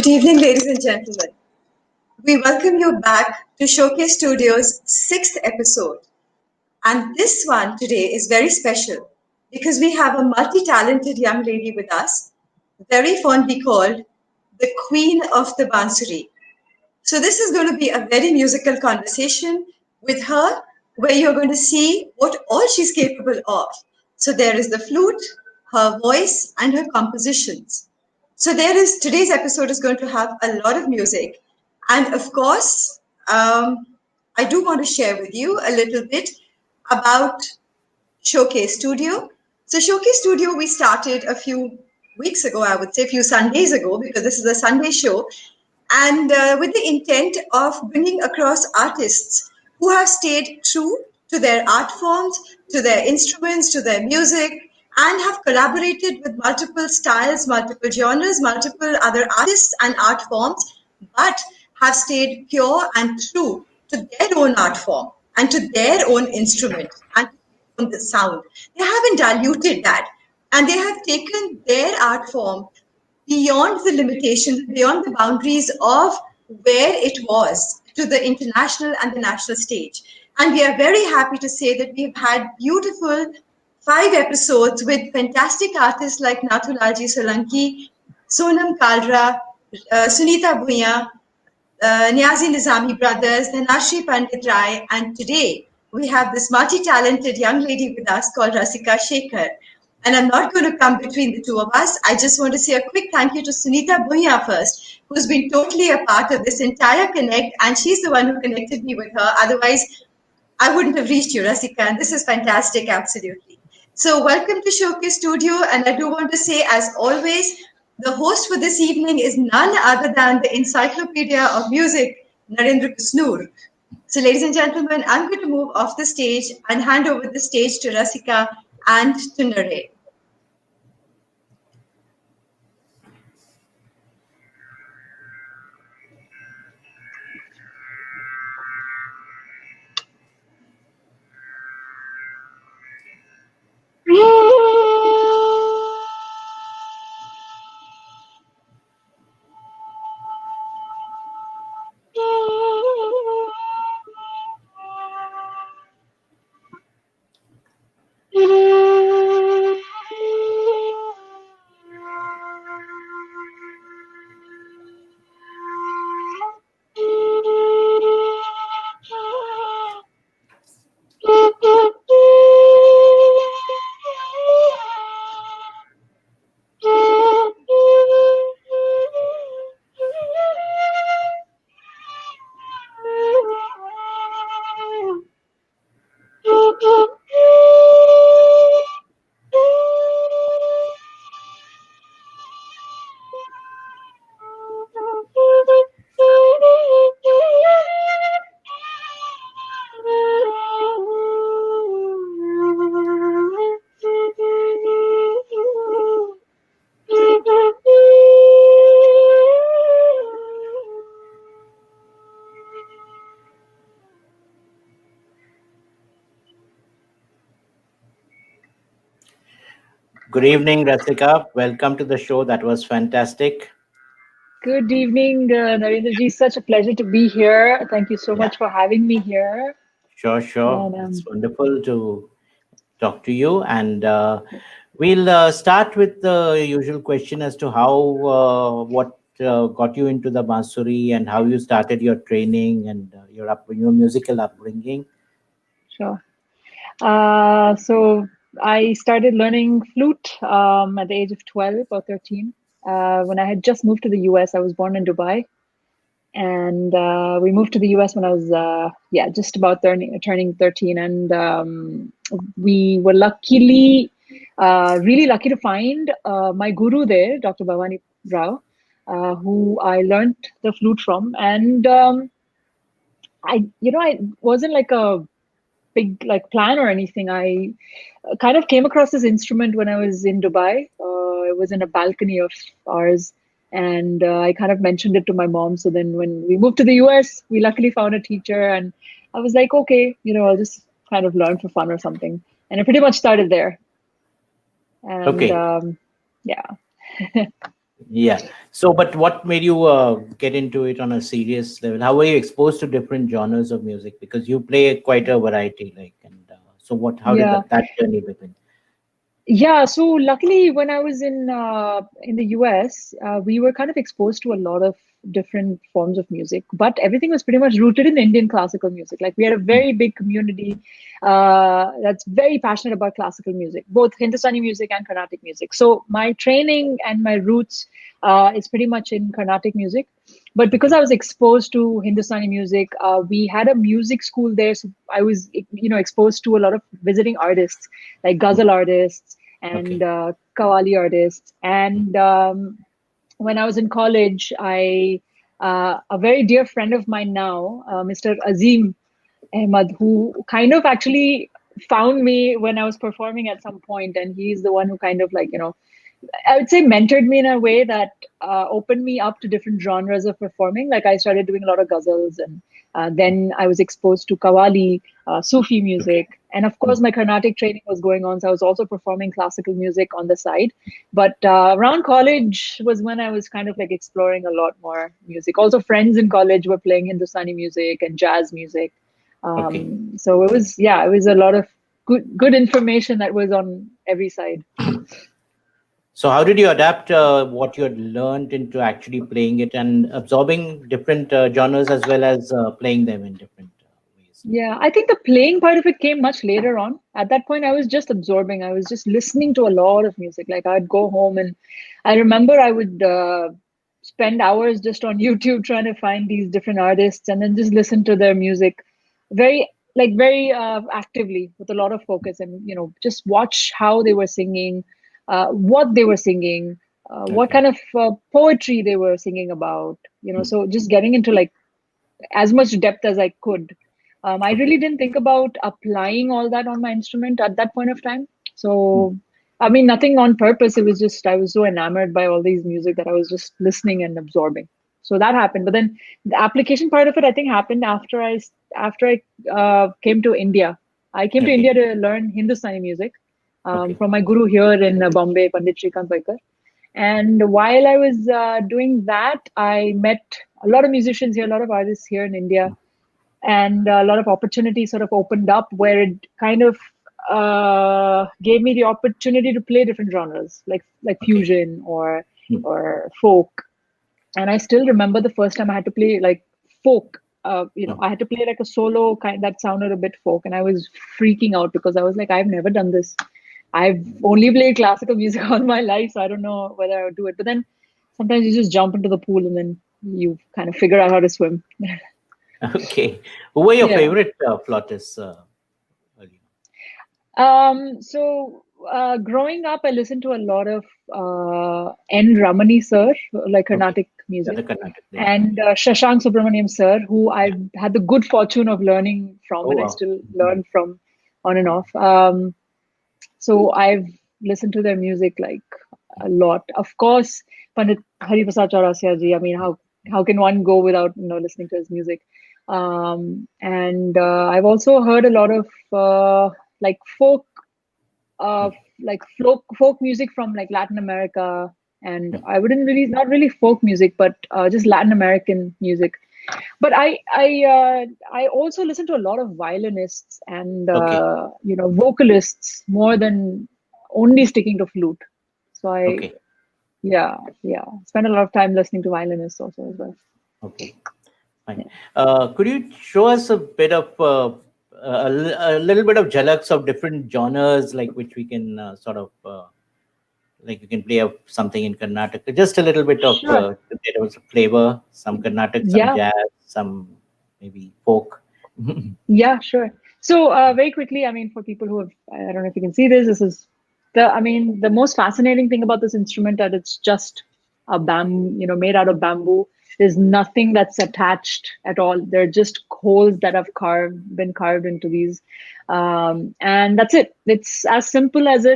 Good evening, ladies and gentlemen. We welcome you back to Showcase Studios' 6th episode. And this one today is very special because we have a multi-talented young lady with us, very fondly called the Queen of the Bansuri. So this is going to be a very musical conversation with her where you're going to see what all she's capable of. So there is the flute, her voice, and her compositions. So today's episode is going to have a lot of music. And of course, I do want to share with you a little bit about Showcase Studio. So Showcase Studio, we started a few weeks ago, I would say a few Sundays ago, because this is a Sunday show. And with the intent of bringing across artists who have stayed true to their art forms, to their instruments, to their music, and have collaborated with multiple styles, multiple genres, multiple other artists and art forms, but have stayed pure and true to their own art form and to their own instrument and the sound. They haven't diluted that, and they have taken their art form beyond the limitations, beyond the boundaries of where it was to the international and the national stage. And we are very happy to say that we've had beautiful 5 episodes with fantastic artists like Nathulalji Solanki, Sonam Kalra, Sunita Bhuya, Niazi Nizami brothers, Dhanashri Pandit Rai, and today we have this multi-talented young lady with us called Rasika Shekar. And I'm not going to come between the two of us. I just want to say a quick thank you to Sunita Bhuya first, who's been totally a part of this entire connect, and she's the one who connected me with her. Otherwise, I wouldn't have reached you, Rasika, and this is fantastic, absolutely. So welcome to Showcase Studio, and I do want to say, as always, the host for this evening is none other than the Encyclopedia of Music, Narendra Kusnur. So ladies and gentlemen, I'm going to move off the stage and hand over the stage to Rasika and to Narendra. Good evening, Rasika. Welcome to the show. That was fantastic. Good evening, Narendra ji. Such a pleasure to be here. Thank you so much for having me here. Sure. And It's wonderful to talk to you. And we'll start with the usual question as to what got you into the Bansuri and how you started your training and your musical upbringing. Sure. So I started learning flute at the age of 12 or 13. When I had just moved to the US, I was born in Dubai. And we moved to the US when I was, just about turning 13. And we were really lucky to find my guru there, Dr. Bhavani Rao, who I learned the flute from. And I wasn't like a big plan or anything. I kind of came across this instrument when I was in Dubai. It was in a balcony of ours, and I kind of mentioned it to my mom. So then when we moved to the US, we luckily found a teacher, and I was like, okay, I'll just kind of learn for fun or something. And it pretty much started there. And Okay. yeah. Yeah. So, but what made you get into it on a serious level? How were you exposed to different genres of music? Because you play quite a variety, like, and so what? How did Yeah. that journey begin? Yeah, so luckily when I was in the US, we were kind of exposed to a lot of different forms of music, but everything was pretty much rooted in Indian classical music. Like we had a Mm. very big community that's very passionate about classical music, both Hindustani music and Carnatic music. So my training and my roots is pretty much in Carnatic music. But because Okay. I was exposed to Hindustani music, we had a music school there. So I was, exposed to a lot of visiting artists, like Mm. ghazal artists and Okay. qawwali artists. Mm. And when I was in college, a very dear friend of mine now, Mr. Azim Ahmad, who kind of actually found me when I was performing at some point, and he's the one who kind of like, I would say mentored me in a way that opened me up to different genres of performing. Like I started doing a lot of ghazals, and then I was exposed to Qawwali, Sufi Okay. music, and of course Mm. my Carnatic training was going on, so I was also performing classical music on the side. But around college was when I was kind of like exploring a lot more music. Also, friends in college were playing Hindustani music and jazz music. Okay. So it was, yeah, it was a lot of good information that was on every side. So, how did you adapt what you had learned into actually playing it and absorbing different genres as well as playing them in different ways? Yeah, I think the playing part of it came much later on. At that point, I was just absorbing. I was just listening to a lot of music. Like I'd go home and I remember I would spend hours just on YouTube trying to find these different artists and then just listen to their music very, very actively with a lot of focus and, just watch how they were singing, what they were singing, what Okay. kind of poetry they were singing about, Mm. so just getting into like as much depth as I could. I Okay. really didn't think about applying all that on my instrument at that point of time. Mm. So, I mean, nothing on purpose. It was just I was so enamored by all these music that I was just listening and absorbing. So that happened. But then the application part of it, I think, happened after I came to India. I came to Okay. India to learn Hindustani music Okay. from my guru here in Bombay, Pandit Shrikant Vaikar. And while I was doing that, I met a lot of musicians here, a lot of artists here in India, and a lot of opportunities sort of opened up where it kind of gave me the opportunity to play different genres, like Okay. fusion or Mm. folk. And I still remember the first time I had to play like folk. Mm. I had to play like a solo kind that sounded a bit folk, and I was freaking out because I was like, I've never done this. I've only played classical music all my life, so I don't know whether I would do it. But then sometimes you just jump into the pool and then you kind of figure out how to swim. Okay. Who were your Yeah. favorite flautists earlier? Growing up, I listened to a lot of N. Ramani sir, like Okay. Carnatic Yeah, the music, Carnatic. Yeah. and Shashank Subramaniam sir, who Yeah. I've had the good fortune of learning from, Oh and I wow. still Mm. learn from on and off. So I've listened to their music like a lot. Of course, Pandit Hari Prasad Chaurasia ji. I mean, how can one go without listening to his music? And I've also heard a lot of like folk uh, Mm. like folk music from like Latin America, and Mm. I wouldn't really not really folk music, but just Latin American music. But I also listen to a lot of violinists and Okay. vocalists more than only sticking to flute. So I Okay. yeah spend a lot of time listening to violinists also as well. Okay. Fine. Yeah. Could you show us a bit of a little bit of jhalaks of different genres, like which we can sort of like you can play something in Karnataka, just a little bit of Sure. there was a flavor, some Karnataka, some Yeah. jazz, some maybe folk. Yeah, sure. So, very quickly, I mean, for people who have, I don't know if you can see this, this is I mean, the most fascinating thing about this instrument that it's just a made out of bamboo. There's nothing that's attached at all. They're just holes that have been carved into these. And that's it. It's as simple as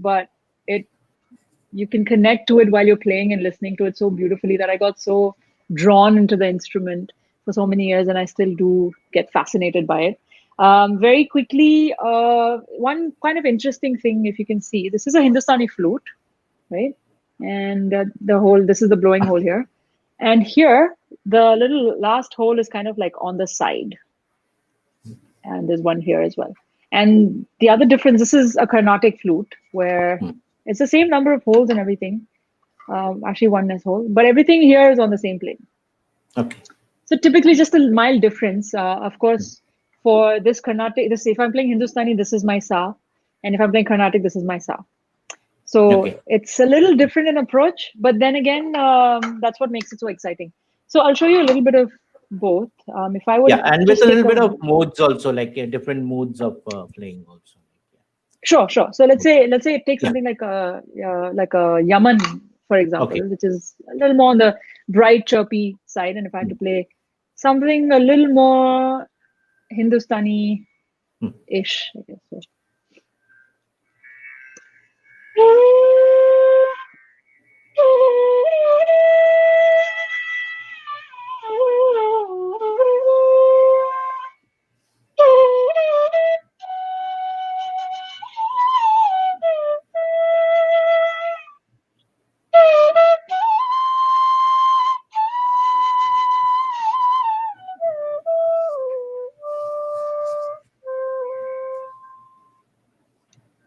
but it, you can connect to it while you're playing and listening to it so beautifully that I got so drawn into the instrument for so many years, and I still do get fascinated by it. Very quickly, one kind of interesting thing, if you can see, this is a Hindustani flute, right? and the hole. This is the blowing hole here, and here the little last hole is kind of like on the side, and there's one here as well. And the other difference, this is a Carnatic flute where Hmm. it's the same number of holes and everything. Actually, one less hole, but everything here is on the same plane. Okay. So typically, just a mild difference. Of course, for this Carnatic, this if I'm playing Hindustani, this is my sa, and if I'm playing Carnatic, this is my sa. So Okay. it's a little different in approach, but then again, that's what makes it so exciting. So I'll show you a little bit of both. If I would Yeah, and with just a take little bit a of modes also, like different moods of playing also. sure, sure. So let's say take Yeah. something like a Yaman, for example, Okay. which is a little more on the bright, chirpy side, and if I had Hmm. to play something a little more Hindustani-ish, Hmm. I guess. So.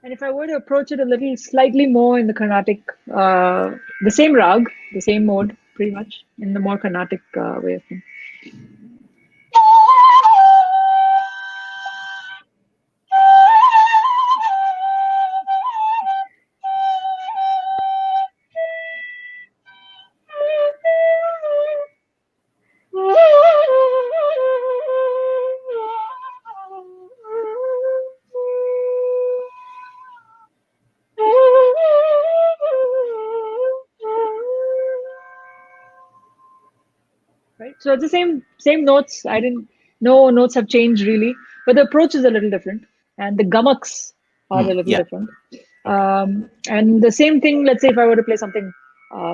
And if I were to approach it a little slightly more in the Carnatic, the same rag, the same mode, pretty much, in the more Carnatic way of things. Right? So it's the same notes. I didn't no notes have changed really, but the approach is a little different, and the gamaks are Hmm. a little Yeah. different. Okay. And the same thing. Let's say if I were to play something,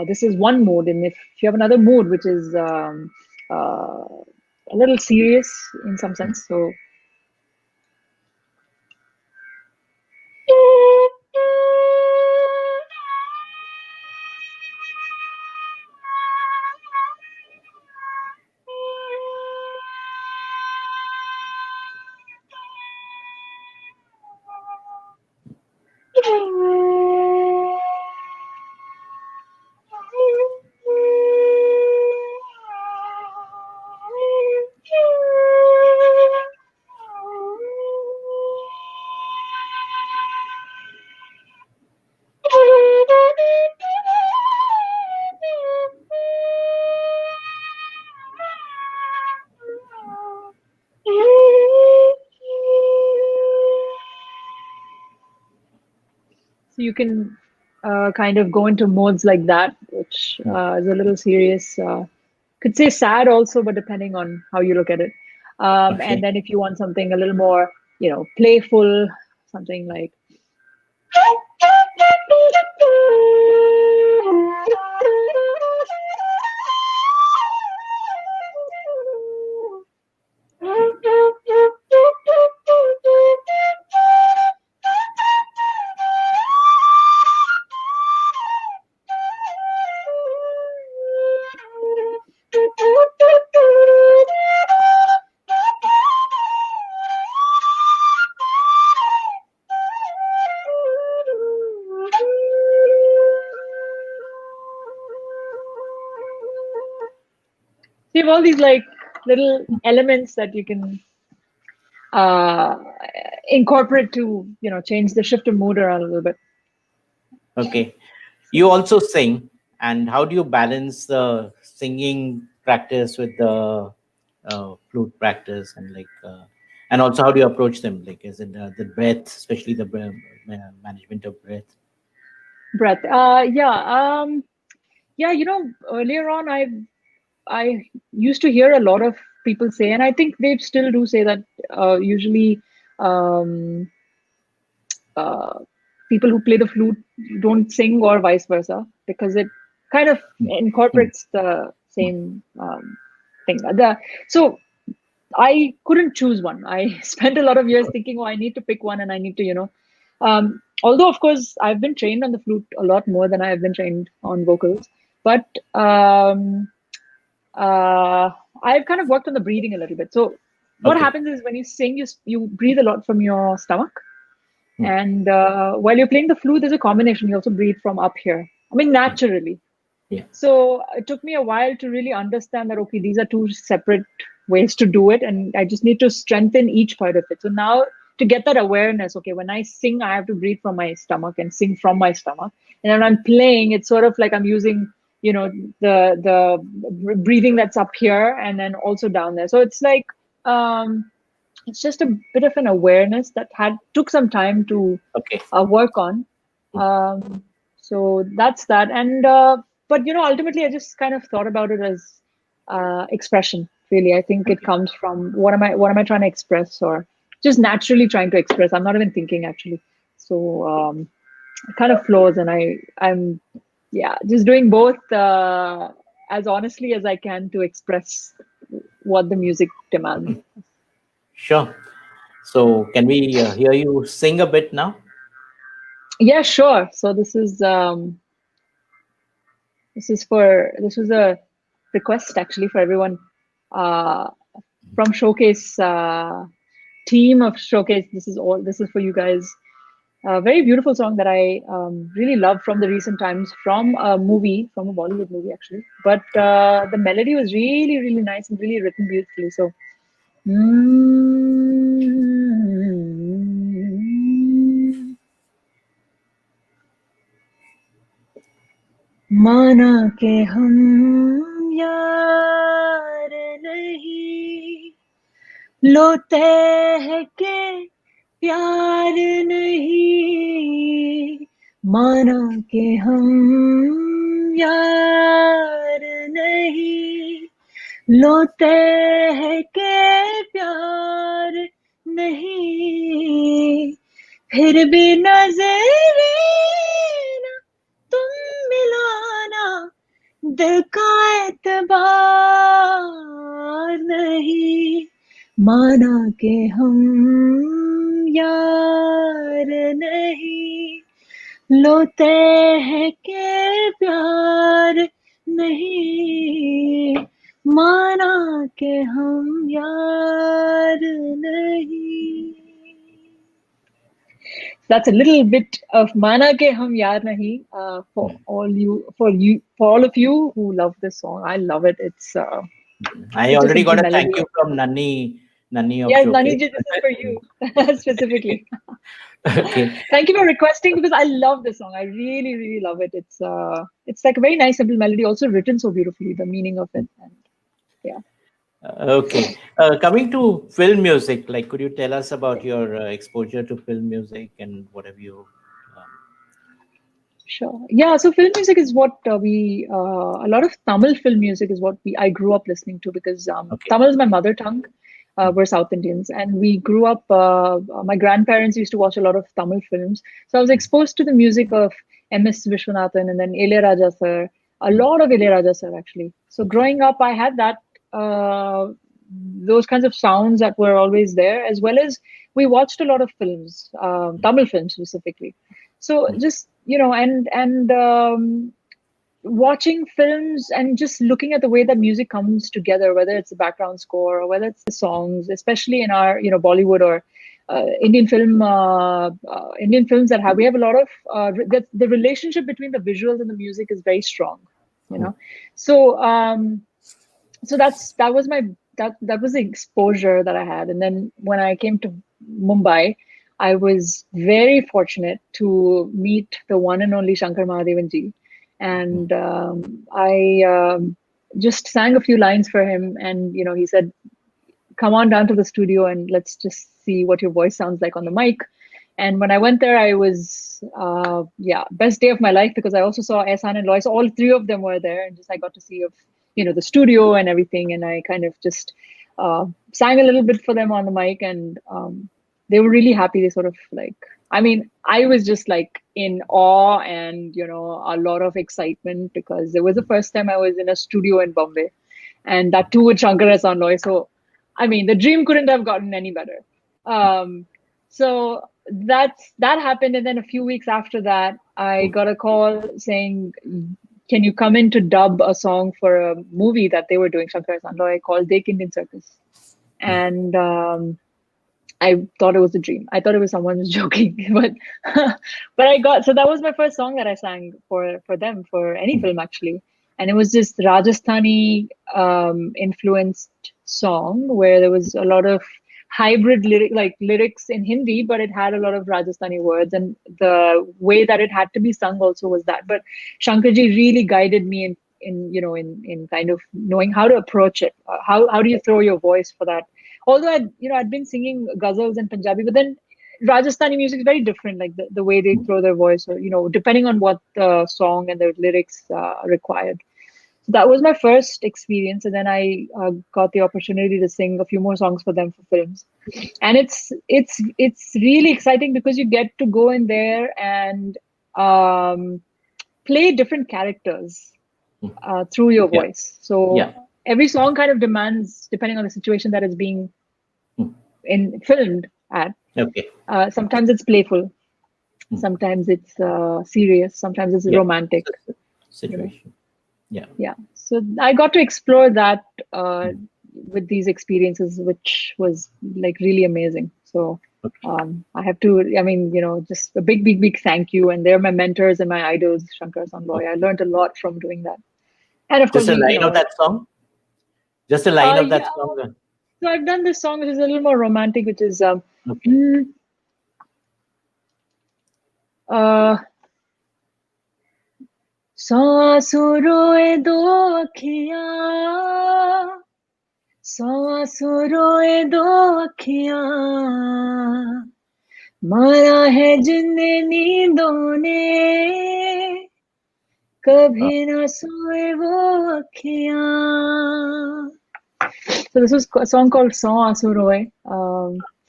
this is one mode, and if you have another mode which is a little serious in some Hmm. sense, so So you can kind of go into modes like that, which Hmm. is a little serious. Could say sad also, but depending on how you look at it. And Okay. then if you want something a little more, playful, something like. So you have all these like little elements that you can uh, incorporate to change the shift of mood around a little bit. Okay. So, You also sing, and how do you balance the singing practice with the flute practice, and also how do you approach them? Like, is it the breath, especially the management of breath? breath. Yeah. Earlier on, I used to hear a lot of people say, and I think they still do say that usually um, uh, people who play the flute don't sing or vice versa because it kind of Hmm. Hmm. incorporates the same thing. So I couldn't choose one. I spent a lot of years thinking, oh, I need to pick one and I need to, Although, of course, I've been trained on the flute a lot more than I have been trained on vocals. But uh, I've kind of worked on the breathing a little bit. So what Okay. happens is when you sing, you breathe a lot from your stomach. Hmm. And while you're playing the flute, there's a combination. You also breathe from up here. I mean, naturally. Yeah. So it took me a while to really understand that, okay, these are two separate ways to do it. And I just need to strengthen each part of it. So now to get that awareness, okay, when I sing, I have to breathe from my stomach and sing from my stomach. And when I'm playing, it's sort of like I'm using, the breathing that's up here and then also down there. So it's like, it's just a bit of an awareness that had took some time to Okay. work on. Um, so that's that. And but ultimately, I just kind of thought about it as expression. Really, I think it Okay. comes from what am I trying to express, or just naturally trying to express. I'm not even thinking actually. So it kind of flows, and I'm yeah just doing both as honestly as I can to express what the music demands. Sure. So, can we hear you sing a bit now? Yeah, sure. So this was a request actually for everyone uh, from Showcase team of Showcase. This is for you guys. A very beautiful song that I really love from the recent times, from a movie, from a Bollywood movie actually. But the melody was really, really nice and really written beautifully. So. माना के हम यार नहीं लोते हैं के प्यार नहीं माना के हम यार नहीं लोते हैं के प्यार नहीं फिर भी नजरे ना तुम मिलाना दिल का एतबार नहीं माना के हम यार नहीं लोते हैं के प्यार नहीं माना के हम यार नहीं. That's a little bit of Mana Ke Hum Yaar Nahi Hmm. for all of you who love this song. I love it. It's I such a already simple got a thank melody. you from Nani of Yes, Showcase. Nani ji, this is for you specifically. Okay. Thank you for requesting because I love this song. I really, really love it. It's like a very nice simple melody, also written so beautifully. The meaning of it, and yeah. Okay. Coming to film music, like, could you tell us about your exposure to film music and what have you? Um, Sure. Yeah. So film music is what a lot of Tamil film music is what I grew up listening to because okay. Tamil is my mother tongue. Hmm. We're South Indians, and we grew up. My grandparents used to watch a lot of Tamil films, so I was exposed to the music of M.S. Vishwanathan and then Ilayaraja sir. A Hmm. lot of Ilayaraja sir actually. So Okay. growing up, I had that those kinds of sounds that were always there, as well as we watched a lot of films, Tamil films specifically. So Hmm. just and watching films and just looking at the way that music comes together, whether it's the background score or whether it's the songs, especially in our Bollywood or Indian films that have we have a lot of the relationship between the visuals and the music is very strong, you Hmm. know. So that was the exposure that I had. And then when I came to Mumbai, I was very fortunate to meet the one and only Shankar Mahadevan ji, Hmm. and I just sang a few lines for him, and he said, "Come on down to the studio and let's just see what your voice sounds like on the mic." And when I went there, I was best day of my life because I also saw Ehsan and Lois. All three of them were there, and just I got to see of the studio and everything, and I kind of just sang a little bit for them on the mic, and they were really happy. They sort of like, I mean, I was just like in awe and a lot of excitement because it was the first time I was in a studio in Bombay, and that too with Shankar Ehsan Loy. So, I mean, the dream couldn't have gotten any better. Um, so that happened, and then a few weeks after that, I got a call saying, "Can you come in to dub a song for a movie that they were doing, Shankar Sandloy, called Dek Indian Circus?" And I thought it was a dream. I thought it was someone was joking, but but I got, so that was my first song that I sang for them, for any film actually, and it was this Rajasthani influenced song where there was a lot of hybrid lyrics in Hindi, but it had a lot of Rajasthani words, and the way that it had to be sung also was that. But Shankarji really guided me in kind of knowing how to approach it. How do you throw your voice for that? Although I'd been singing ghazals and Punjabi, but then Rajasthani music is very different, like the way they throw their voice, or depending on what the song and the lyrics required. So that was my first experience, and then I got the opportunity to sing a few more songs for them for films, and it's really exciting because you get to go in there and play different characters through your Yeah. voice. So Yeah. every song kind of demands, depending on the situation that is being filmed at. Okay. Sometimes it's playful, sometimes it's serious, sometimes it's Yeah. romantic. Situation. Yeah. Yeah. So I got to explore that with these experiences, which was like really amazing. So I have to, I mean, just a big, big, big thank you. And they're my mentors and my idols, Shankar Sandloy. I Okay. learned a lot from doing that. And of course, Just a line of that song. Just a line of that yeah. song. So I've done this song, which is a little more romantic, which is Okay. uh, सांसों रोए दो अखियां, सांसों रोए दो अखियां, मारा है जिनने नींदों ने, कभी ना सोए वो अखियां. So this was a song called Song Asu Roy.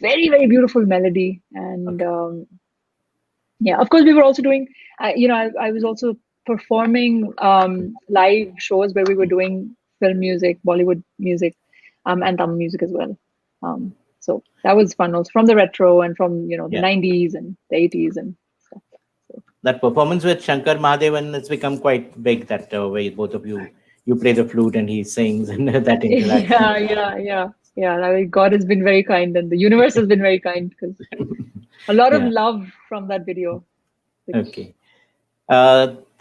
Very, very beautiful melody. And yeah, of course, we were also doing, I was also performing live shows where we were doing film music, Bollywood music, and Tamil music as well. So that was fun also, from the retro and from, the Yeah. 90s and the 80s and stuff. So, That performance with Shankar Mahadevan has become quite big. That way, both of you play the flute and he sings, and that interaction. yeah. I mean, God has been very kind, and the universe has been very kind, because a lot of Yeah. love from that video. Okay.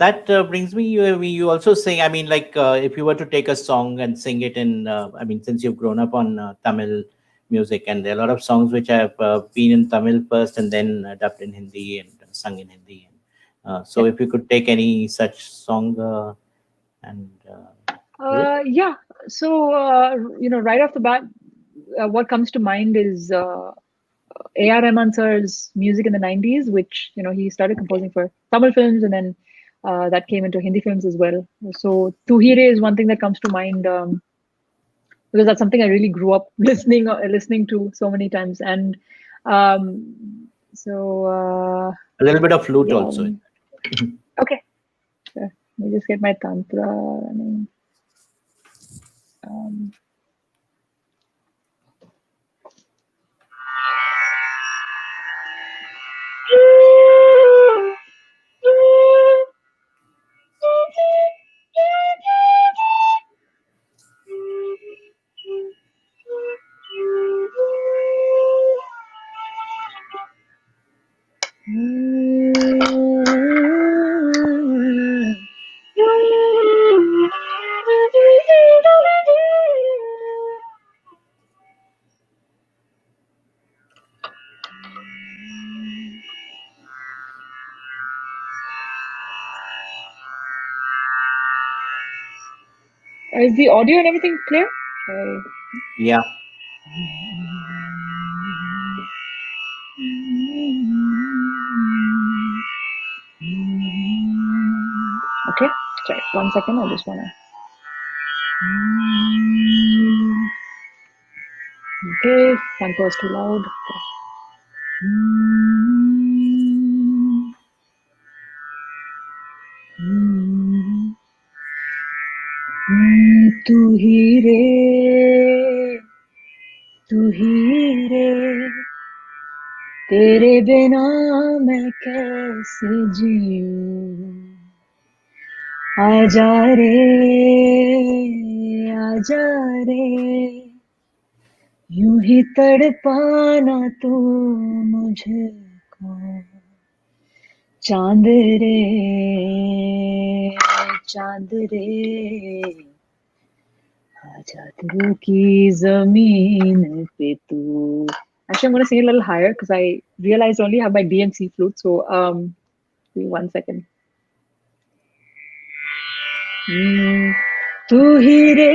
That brings me. You also sing. I mean, like if you were to take a song and sing it in. I mean, since you've grown up on Tamil music, and there are a lot of songs which have been in Tamil first and then dubbed in Hindi and sung in Hindi. So, if you could take any such song and do it. Yeah. So, right off the bat, what comes to mind is A.R. Rahman sir's music in the 90s, which, he started Okay. composing for Tamil films, and then that came into Hindi films as well. So, Tu Hi Re is one thing that comes to mind, because that's something I really grew up listening to so many times. And so, A little bit of flute yeah. also. Okay. Let me just get my tantra running. Um, Is the audio and everything clear? Yeah. Okay, sorry, 1 second. I just wanna. Okay, tempo is too loud. Okay. तू ही रे, तू ही रे, तेरे बिना मैं कैसे जीऊं आजा रे आजा रे यूं ही तड़पाना तू मुझको चांद रे चांद रे आजा दिल की जमीन पे तू. Actually, I'm going to sing it a little higher because I realized I only have my D and C flute. So, give me 1 second. Hmm. तू ही रे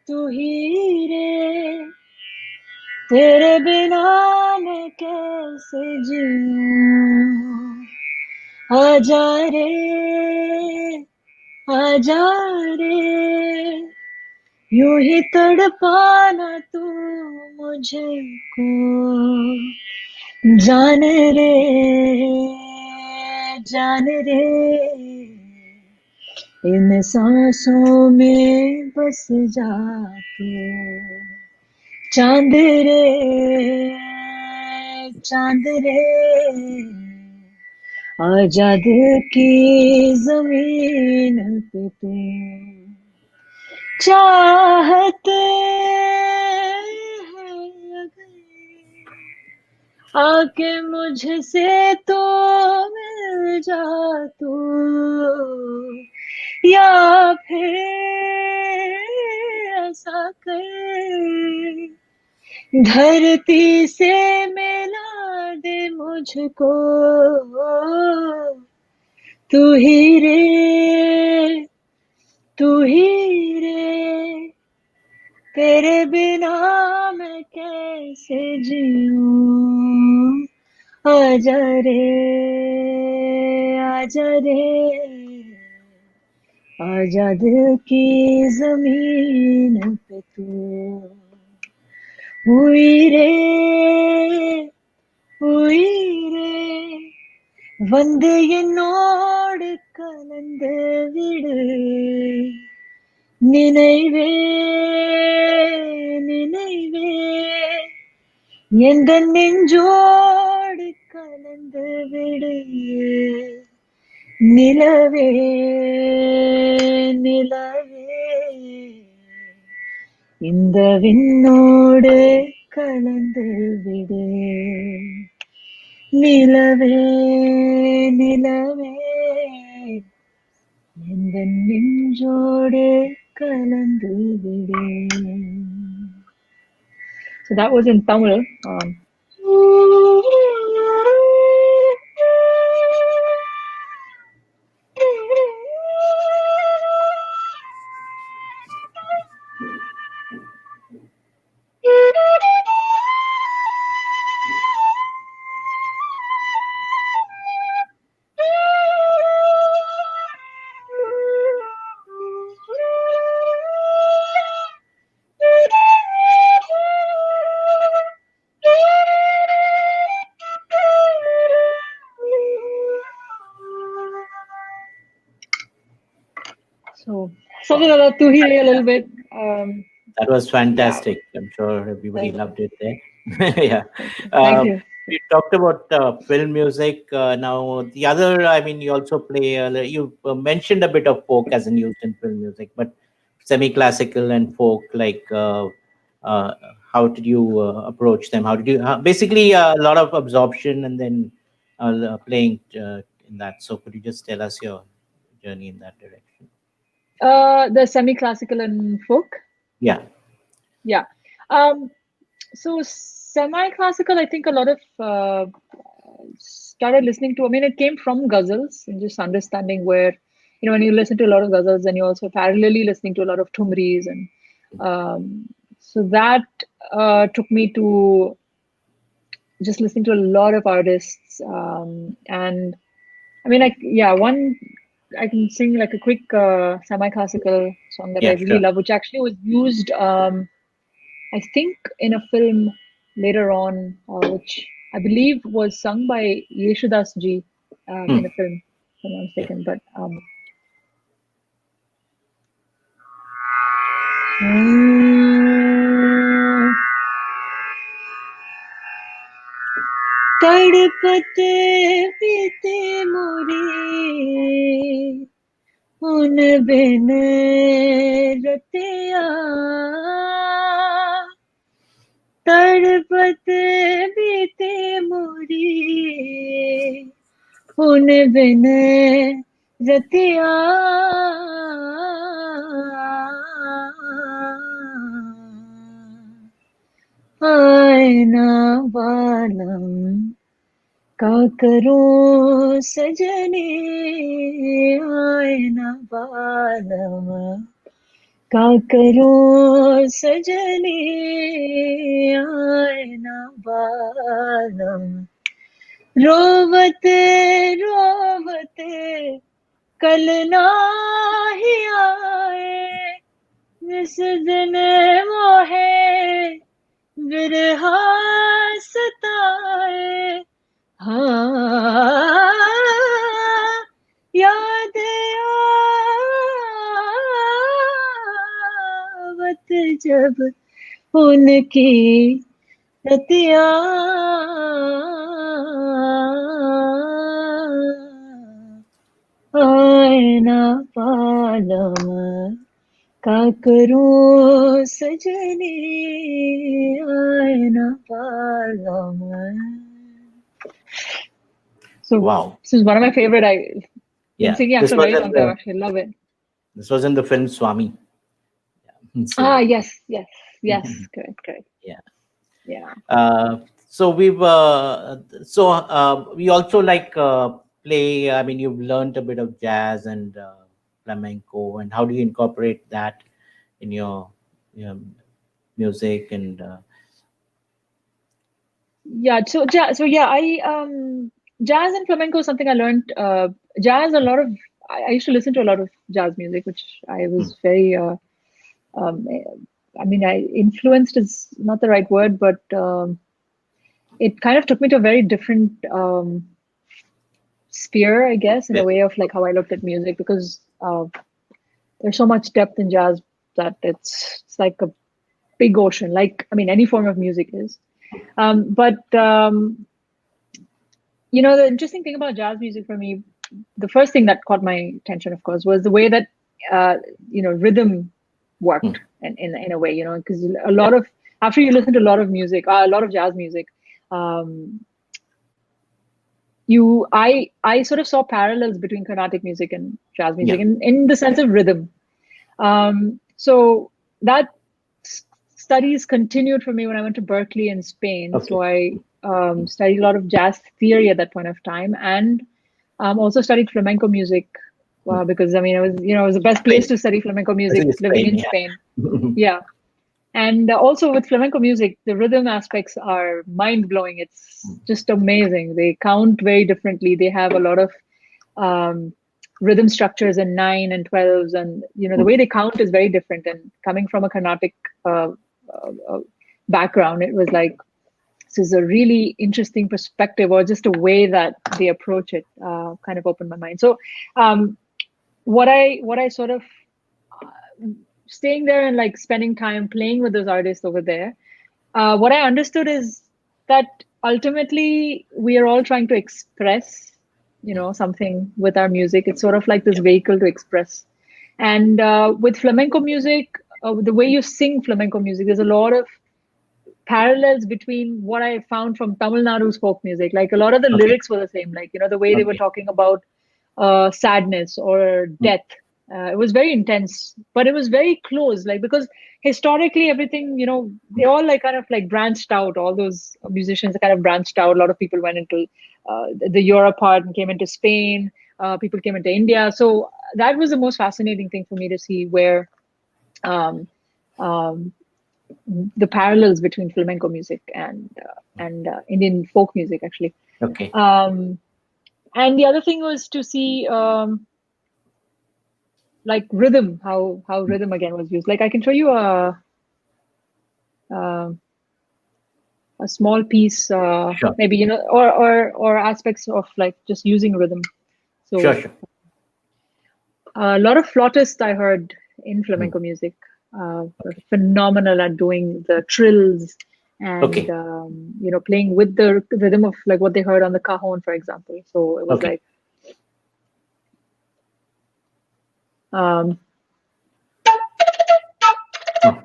तू ही रे तेरे बिना मैं कैसे जीऊं आजा रे आजा रे यूं ही तड़पाना तू मुझको जान रे जान रे इन सांसों में बस जा तू चांद रे चांद रे आजाद की जमीन पे तू चाहते हैं अगर आके मुझसे तो मिल जा तू या फिर ऐसा कर धरती से मिला दे मुझको तू ही रे तू ही रे तेरे बिना मैं कैसे जीऊं आजा रे आजा रे आजा दिल की जमीन पे तू हुई रे हुई रे वंदे என்னோடு கலந்து விடு நினைவே நினைவே எந்த நெஞ்சோடு கலந்து விடு நிலவே நிலவே இந்த விண்ணோடு கலந்து விடு நிலவே நிலவே எந்த நெஞ்சோடு கலந்து விடு. So that was in Tamil. So something like that, to hear a little bit. That was Yeah. fantastic. I'm sure everybody Thank loved it there. Yeah. you. Thank Uh, you. you talked about film music. Now, the other, I mean, you also play, you mentioned a bit of folk as in used in film music, but semi classical and folk, like, uh, how did you approach them? How did you, basically, a lot of absorption and then playing in that. So, could you just tell us your journey in that direction? The semi-classical and folk. Yeah. Yeah. So semi-classical, I think a lot of started listening to. I mean, it came from ghazals and just understanding where, when you listen to a lot of ghazals, and you're also parallelly listening to a lot of thumris, and so that took me to just listening to a lot of artists. And I mean, like, yeah, one I can sing like a quick semi-classical song that I Yeah, really sure. love, which actually was used. I think in a film later on, which I believe was sung by Yeshudas ji Hmm. in a film, if I'm not Yeah. mistaken. But तड़पते बीते मोरी उन बिन रतिया तड़पते बीते मोरी उन बिन रतिया आए ना बालम का करूं सजनी आए ना बालम का करूं सजनी आए ना बालम रोवते रोवते कल ना ही आए जिस दिन मोहे बिरहा सताए हाँ याद आवत जब उनकी रतिया आए ना पालम का करूं सजनी आए ना Palam. So Wow. this is one of my favorite. I've been Yeah. singing This after a was very in long time. the Actually, love it. this was in the film Swami. Yeah. Ah, So yes, yes, yes. Correct, correct. yeah. Yeah. So we also like play. I mean, you've learned a bit of jazz and flamenco, and how do you incorporate that in your music and Yeah. So yeah, jazz and flamenco is something I learned. Jazz, a lot of I used to listen to a lot of jazz music, which I Hmm. was very. Um, I mean, I influenced is not the right word, but it kind of took me to a very different sphere, I guess, in a Yes. way of like how I looked at music because there's so much depth in jazz that it's like a big ocean. Like I mean, any form of music is. But you know, the interesting thing about jazz music for me, the first thing that caught my attention, of course, was the way that you know rhythm Hmm. worked, and in a way, you know, because a Yeah. lot of after you listen to a lot of music, a lot of jazz music, um, I sort of saw parallels between Carnatic music and jazz music Yeah. in the sense of rhythm. So that studies continued for me when I went to Berkeley in Spain. Okay. So I studied a lot of jazz theory at that point of time, and also studied flamenco music Hmm. because I mean it was the best place Spain. to study flamenco I think music it's living Spain. in Yeah. Spain. Yeah, and also with flamenco music, the rhythm aspects are mind blowing. It's just amazing. They count very differently. They have a lot of um, rhythm structures and 9 and 12s, and you know the Hmm. way they count is very different. And coming from a Carnatic background, it was like this is a really interesting perspective, or just a way that they approach it. Kind of opened my mind. So um, what I sort of staying there and like spending time playing with those artists over there, what I understood is that ultimately we are all trying to express, you know, something with our music. It's sort of like this vehicle to express. And with flamenco music, the way you sing flamenco music, there's a lot of parallels between what I found from Tamil Nadu's folk music. Like a lot of the Okay. lyrics were the same, like, you know, the way they were Okay. talking about sadness or Hmm. death. It was very intense, but it was very close, like because historically everything, you know, they all like kind of like branched out. All those musicians kind of branched out. A lot of people went into the Europe part and came into Spain. People came into India. So that was the most fascinating thing for me to see where um, um, the parallels between flamenco music and Indian folk music actually. Okay. Um, and the other thing was to see like rhythm, how rhythm again was used. Like I can show you a, a small piece, Sure. maybe you know, or aspects of like just using rhythm. Sure. So Sure. a lot of flautists I heard in Hmm. flamenco music were Okay. phenomenal at doing the trills and Okay. playing with the rhythm of like what they heard on the cajon, for example. So it was Okay. like um, Oh,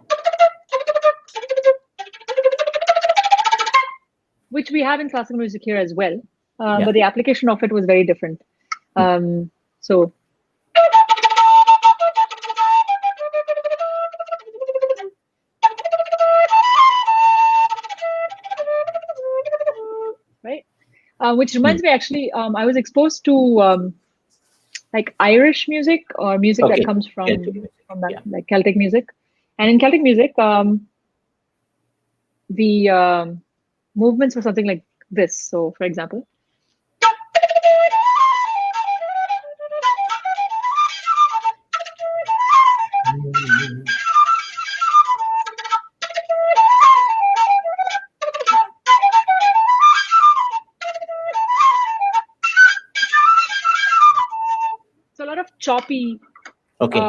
which we have in classical music here as well, yeah. but the application of it was very different. Hmm. So right, which Hmm. reminds me actually, I was exposed to like Irish music or music that Okay. comes Celtic music. from that Yeah. like Celtic music, and in Celtic music, the movements were something like this. So, for example, Hmm. so a lot of choppy Okay.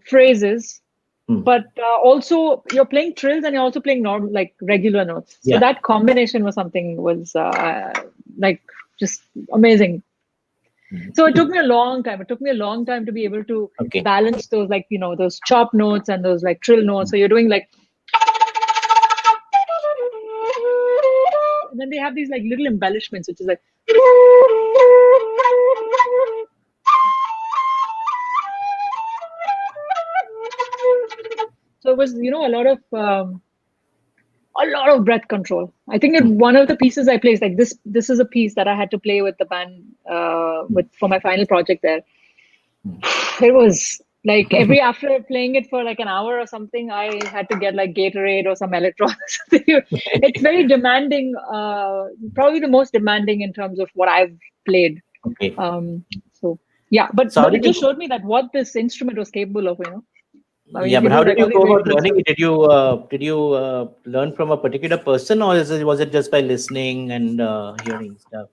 phrases, Hmm. but also you're playing trills and you're also playing normal like regular notes. So Yeah. that combination was something was like just amazing. Hmm. So it took me a long time. It took me a long time to be able to Okay. balance those like those chop notes and those like trill notes. Hmm. So you're doing like, and then they have these like little embellishments, which is like. So it was, a lot of breath control. I think Hmm. one of the pieces I played is like this. This is a piece that I had to play with the band Hmm. with for my final project there. Hmm. It was like every after playing it for like an hour or something, I had to get like Gatorade or some electron or something. It's very demanding, probably the most demanding in terms of what I've played. Okay. So yeah, but So how it did just you? showed me that what this instrument was capable of. I mean, you Yeah, but can how do did like all you these go very about cool learning stuff. it? Did you learn from a particular person, or was it just by listening and hearing stuff?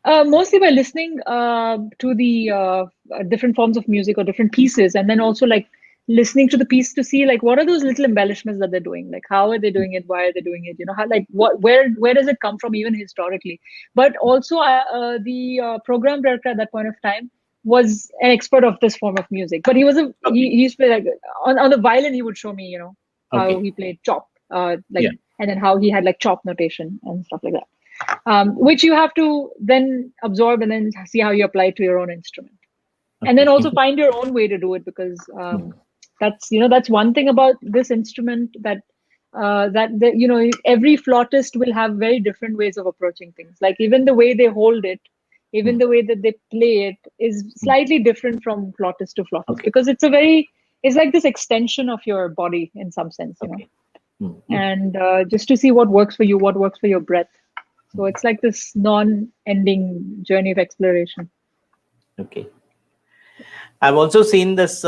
Mostly by listening to the different forms of music or different pieces, and then also like listening to the piece to see like what are those little embellishments that they're doing, like how are they doing it, why are they doing it, how like where does it come from even historically. But also the program director at that point of time was an expert of this form of music, but Okay. he used to play like on the violin he would show me how Okay. he played chop like, Yeah. and then how he had like chop notation and stuff like that, which you have to then absorb and then see how you apply it to your own instrument, and then Okay. also find your own way to do it, because Hmm. that's one thing about this instrument, that every flautist will have very different ways of approaching things, like even the way they hold it, even Hmm. the way that they play it is Hmm. slightly different from flautist to flautist, Okay. because it's like this extension of your body in some sense. Okay. Hmm. And just to see what works for you, what works for your breath. So it's like this non-ending journey of exploration. Okay. I've also seen this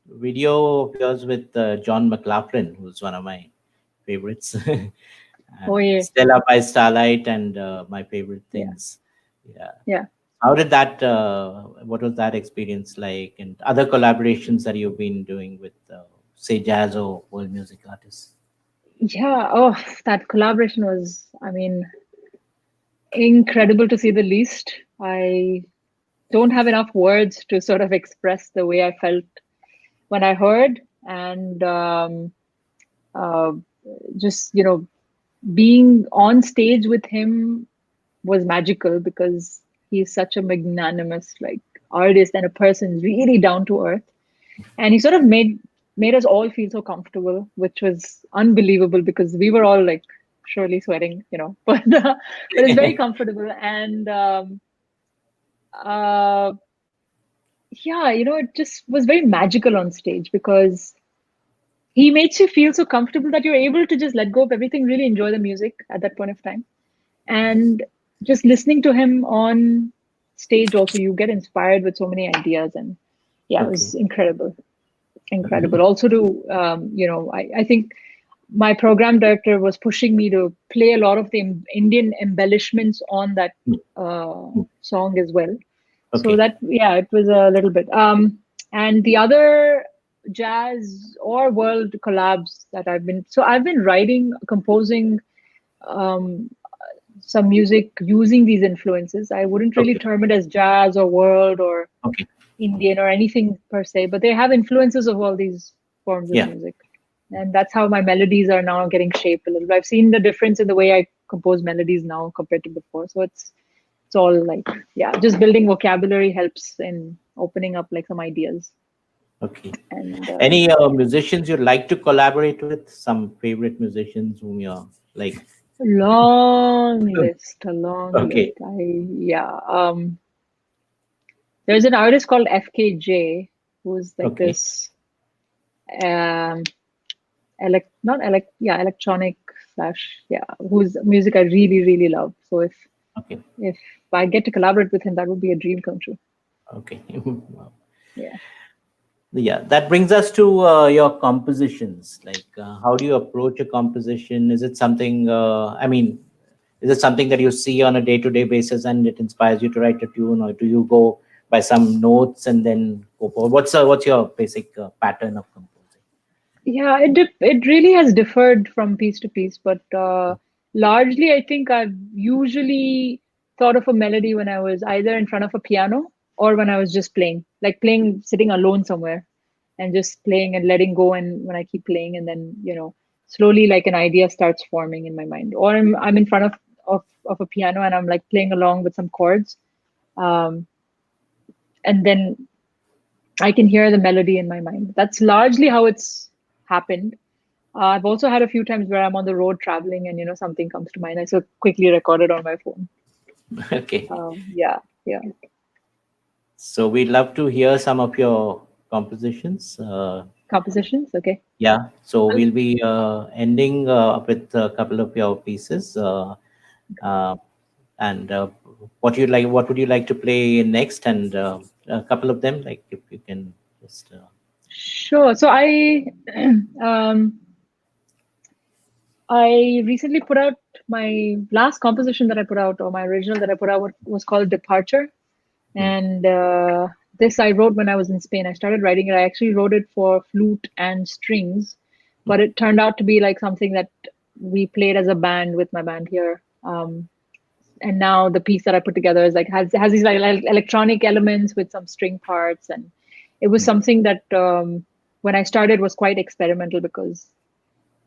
video of yours with John McLaughlin, who's one of my favorites, Oh and yeah, Stella by Starlight, and my favorite yeah, things. Yeah. yeah. How did that? What was that experience like? And other collaborations that you've been doing with, say, jazz or world music artists? Yeah, oh, that collaboration was, I mean, incredible to say the least. I don't have enough words to sort of express the way I felt when I heard, and uh, just, being on stage with him was magical, because he's such a magnanimous like artist and a person really down to earth, and he sort of made us all feel so comfortable, which was unbelievable, because we were all like surely sweating, but it's very comfortable, and uh yeah, it just was very magical on stage, because he makes you feel so comfortable that you're able to just let go of everything, really enjoy the music at that point of time. And just listening to him on stage also, you get inspired with so many ideas, and yeah, it Okay. was incredible also to I think my program director was pushing me to play a lot of the Indian embellishments on that Hmm. song as well. So Okay. that, yeah, it was a little bit. And the other jazz or world collabs that I've been writing, composing um, some music using these influences. I wouldn't really Okay. term it as jazz or world or Okay. Indian or anything per se, but they have influences of all these forms of Yeah. music. And that's how my melodies are now getting shaped a little bit. I've seen the difference in the way I compose melodies now compared to before. So it's all like, yeah, just building vocabulary helps in opening up like some ideas. Okay. And Any musicians you'd like to collaborate with? Some favorite musicians whom you're like? a long list. Okay. Yeah. There's an artist called FKJ who's like Okay. this um electronic slash, yeah, whose music I really, really love. So Okay. if I get to collaborate with him, that would be a dream come true. Okay. Wow. Yeah. Yeah, that brings us to your compositions. Like, how do you approach a composition? Is it something? I mean, is it something that you see on a day-to-day basis and it inspires you to write a tune, or do you go by some notes and then go for what's your basic pattern of composing? Yeah, it really has differed from piece to piece, but largely I think I've usually thought of a melody when I was either in front of a piano or when I was just playing, like playing, sitting alone somewhere and just playing and letting go. And when I keep playing, and then slowly like an idea starts forming in my mind, or I'm in front of a piano and I'm like playing along with some chords, um, and then I can hear the melody in my mind. That's largely how it's happened. I've also had a few times where I'm on the road traveling and something comes to mind. I so quickly record it on my phone. Okay, Yeah, yeah. so we'd love to hear some of your compositions. Compositions, okay. Yeah, so we'll be ending with a couple of your pieces. Uh, and what would you like to play next, and a couple of them, like if you can just Sure. So um, I recently put out my last composition that I put out, or my original that I put out, was called Departure. hmm, And this I wrote when I was in Spain. I started writing it. I actually wrote it for flute and strings, hmm, but it turned out to be like something that we played as a band with my band here. And now the piece that I put together is like has these like electronic elements with some string parts, and it was hmm. something that when I started was quite experimental because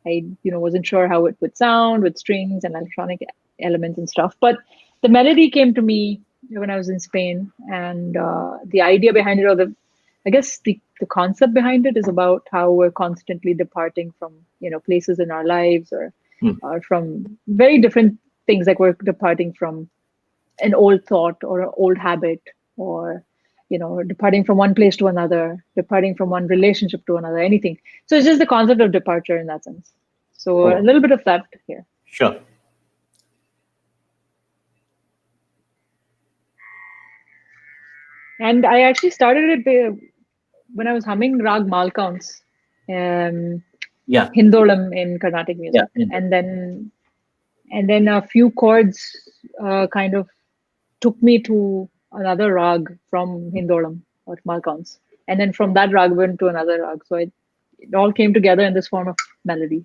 I wasn't sure how it would sound with strings and electronic elements and stuff. But the melody came to me when I was in Spain, and the idea behind it, or I guess the concept behind it, is about how we're constantly departing from places in our lives, Hmm. or from very different things, like we're departing from an old thought or an old habit, or departing from one place to another, departing from one relationship to another, anything. So it's just the concept of departure in that sense. So a Oh, little bit of that here. sure. And I actually started it when I was humming rag malcounts, um Yeah, hindolam in Carnatic yeah, music, and then a few chords kind of took me to another rag from Hindolam or Malkauns. And then from that rag went to another rag. So it all came together in this form of melody.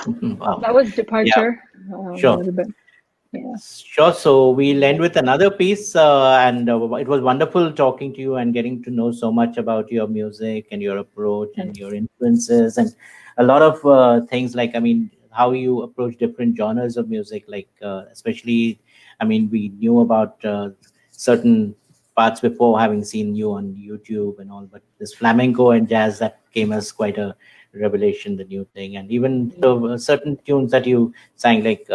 Wow. That was Yeah, departure, a sure. little bit. Yeah. Sure. So we'll end with another piece, and it was wonderful talking to you and getting to know so much about your music and your approach and Thanks. your influences and a lot of things. Like, I mean, how you approach different genres of music. Like, especially, I mean, we knew about certain parts before having seen you on YouTube and all, but this flamenco and jazz that came as quite a revelation, the new thing, and even so, certain tunes that you sang, like.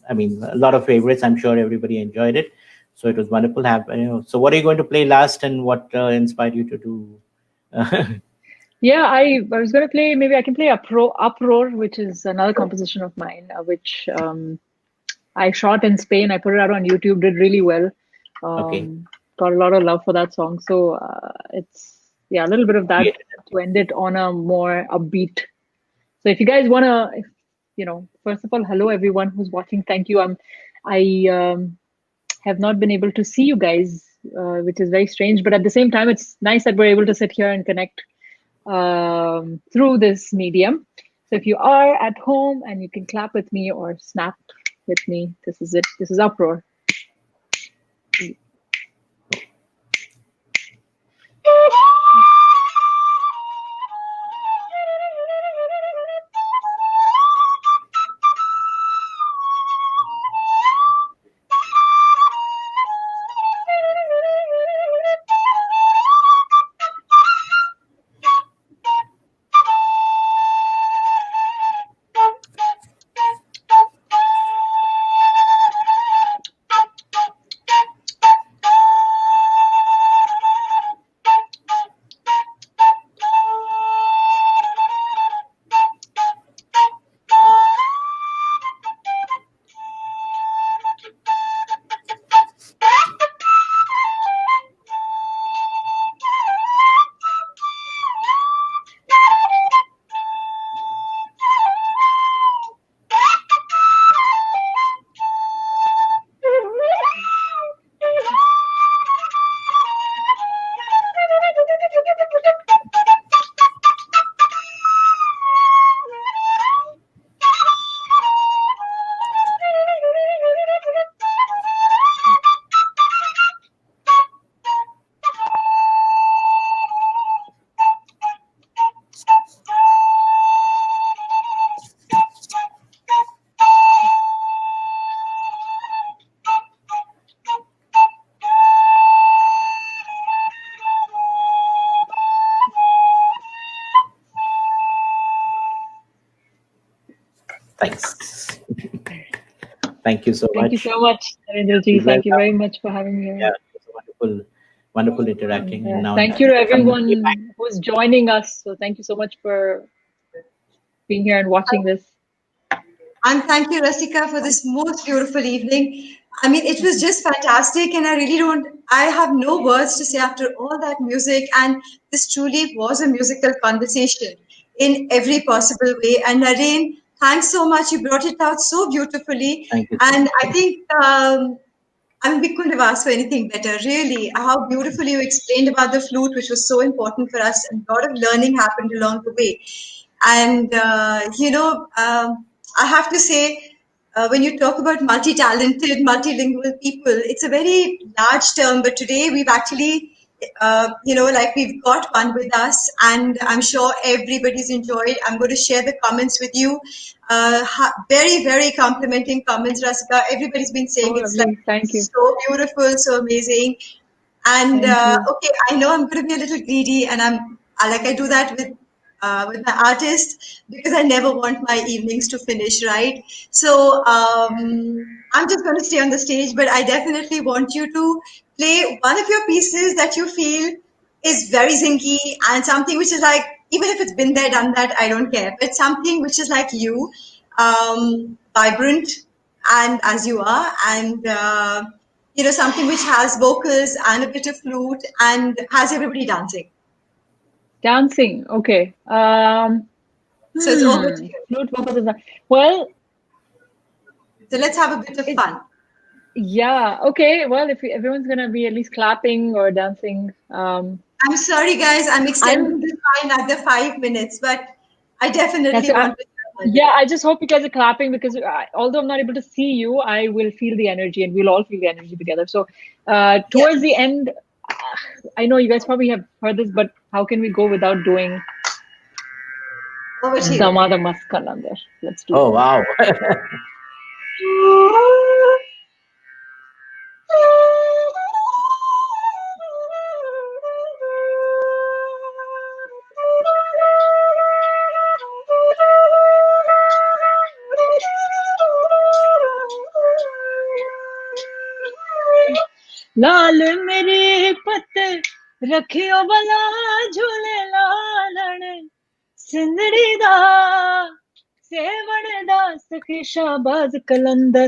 I mean, a lot of favorites. I'm sure everybody enjoyed it. So it was wonderful. So what are you going to play last, and what inspired you to do? Yeah, I was gonna play, maybe I can play Uproar, which is another composition of mine, which I shot in Spain. I put it out on YouTube, did really well. Okay, Got a lot of love for that song. So it's, yeah, a little bit of that created to end it on a more upbeat. So if you guys wanna, if, first of all, hello everyone who's watching. Thank you. I have not been able to see you guys, which is very strange. But at the same time, it's nice that we're able to sit here and connect through this medium. So if you are at home and you can clap with me or snap with me, this is it. This is Uproar. thanks. Thank you so Thank you much. so much, Narendra We ji. will Thank you very much for having me Yeah, here. it was a wonderful, wonderful And interacting. And now thank you to some way back. everyone who's joining us. So thank you so much for being here and watching this. And thank you, Rasika, for this most beautiful evening. I mean, it was just fantastic, and I really I have no words to say after all that music. And this truly was a musical conversation in every possible way. And Naren, thanks so much. You brought it out so beautifully. Thank you so And much. I think I mean, we couldn't have asked for anything better, really. How beautifully you explained about the flute, which was so important for us, and a lot of learning happened along the way. And, I have to say, when you talk about multi talented, multilingual people, it's a very large term, but today we've actually, like we've got one with us, and I'm sure everybody's enjoyed. I'm going to share the comments with you. Very, very complimenting comments, Rasika. Everybody's been Oh, saying it's like lovely. Thank you. so beautiful, so amazing. And Thank you. okay, I know I'm going to be a little greedy, and I do that with my artists because I never want my evenings to finish, right? So I'm just going to stay on the stage, but I definitely want you to play one of your pieces that you feel is very zingy and something which is like, even if it's been there, done that, I don't care, but something which is like you, vibrant and as you are, and something which has vocals and a bit of flute and has everybody dancing. Dancing. Okay. So it's over to you. Flute vocals is not. Well, So let's have a bit of it, fun. yeah. Okay. Well, if everyone's gonna be at least clapping or dancing, I'm sorry, guys, I'm I'm extending this by another 5 minutes, but I that's definitely I, want to Yeah, I just hope you guys are clapping because although I'm not able to see you, I will feel the energy and we'll all feel the energy together. So, towards the Yes, end, I know you guys probably have heard this, but how can we go without doing over to you. Damada Maskalandar? Let's do Oh, that. wow. लाल मेरे पत रखियो भला झूले लालण सिंदड़ी दा सेवण दा सखी शाहबाज कलंदर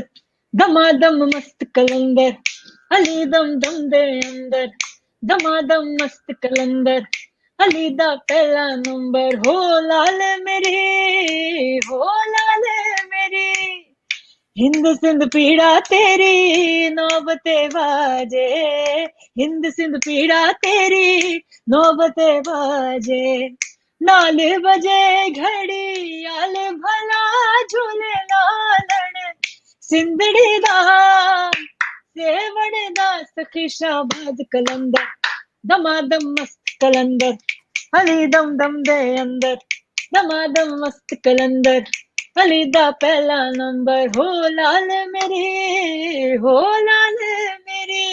दमादम मस्त कलंदर अली दम दम दे अंदर दमादम मस्त कलंदर अली दा पहला नंबर हो लाल मेरी हो लाल मेरी हिंद सिंध पीड़ा तेरी नौबते बाजे हिंद सिंध पीड़ा तेरी नौबते बाजे नाल बजे घड़ी आल भला झूले लालण सिंधड़ी दा सेवण दा सखी शाहबाज कलंदर दमादम मस्त कलंदर हली दम दम दे अंदर दमादम मस्त कलंदर अली दा पहला नंबर हो लाल मेरी हो लाल मेरी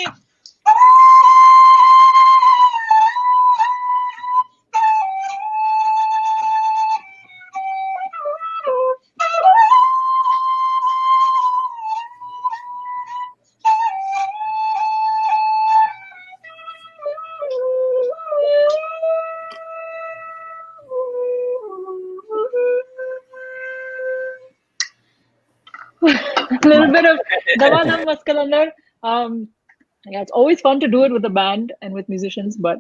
a little bit of Damadam Maskalandar. Yeah, it's always fun to do it with a band and with musicians, but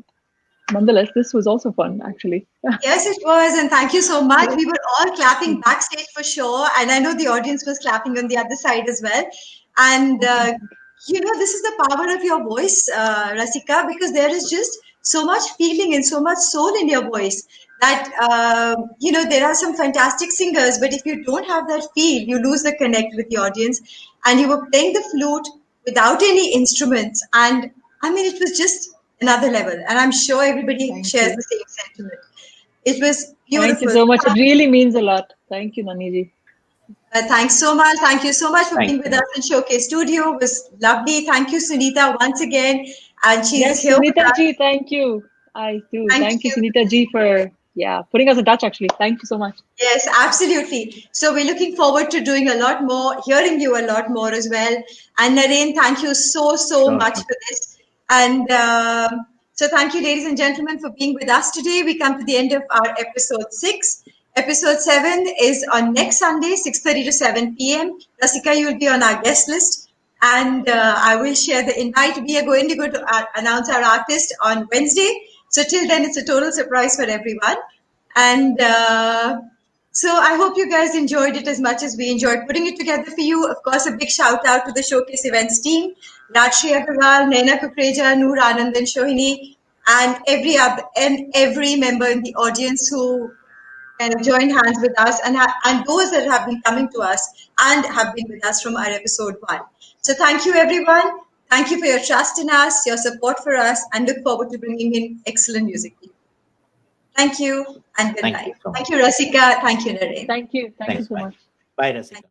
nonetheless, this was also fun, actually. Yes, it was, and thank you so much. We were all clapping backstage for sure, and I know the audience was clapping on the other side as well. And this is the power of your voice, Rasika, because there is just so much feeling and so much soul in your voice that there are some fantastic singers, but if you don't have that feel, you lose the connect with the audience. And you were playing the flute without any instruments, and I mean, it was just another level. And I'm sure everybody Thank shares you. the same sentiment. It was Thank you beautiful. so much. It really means a lot. Thank you, Naniji. Thanks so much. Thank you so much for Thank being with you. us in Showcase Studio. It was lovely. Thank you, Sunita, once again. And she's Yes, here with Sunita us. ji, thank you. I do. Thank Thank you, you. Sunita ji, for putting us in touch. Actually, thank you so much. Yes, absolutely. So we're looking forward to doing a lot more, hearing you a lot more as well. And Naren, thank you so Sure, much sure. for this. And so thank you, ladies and gentlemen, for being with us today. We come to the end of our episode 6. Episode 7 is on next Sunday, 6:30 to 7 p.m. Rasika, you'll be on our guest list. And I will share the invite. We are going to go to announce our artist on Wednesday. So till then, it's a total surprise for everyone. And so I hope you guys enjoyed it as much as we enjoyed putting it together for you. Of course, a big shout out to the Showcase Events team, Rajshri Agarwal, Naina Kukreja, Noor Anand and Shohini, and every member in the audience who kind of joined hands with us and those that have been coming to us and have been with us from our episode 1. So thank you everyone. Thank you for your trust in us, your support for us, and look forward to bringing in excellent music. Thank you and good Thank you night. so much. Thank you, Rasika. Thank you, Naren. Thank you. Thank you Thanks. so Bye. much. Bye, Thank Rasika.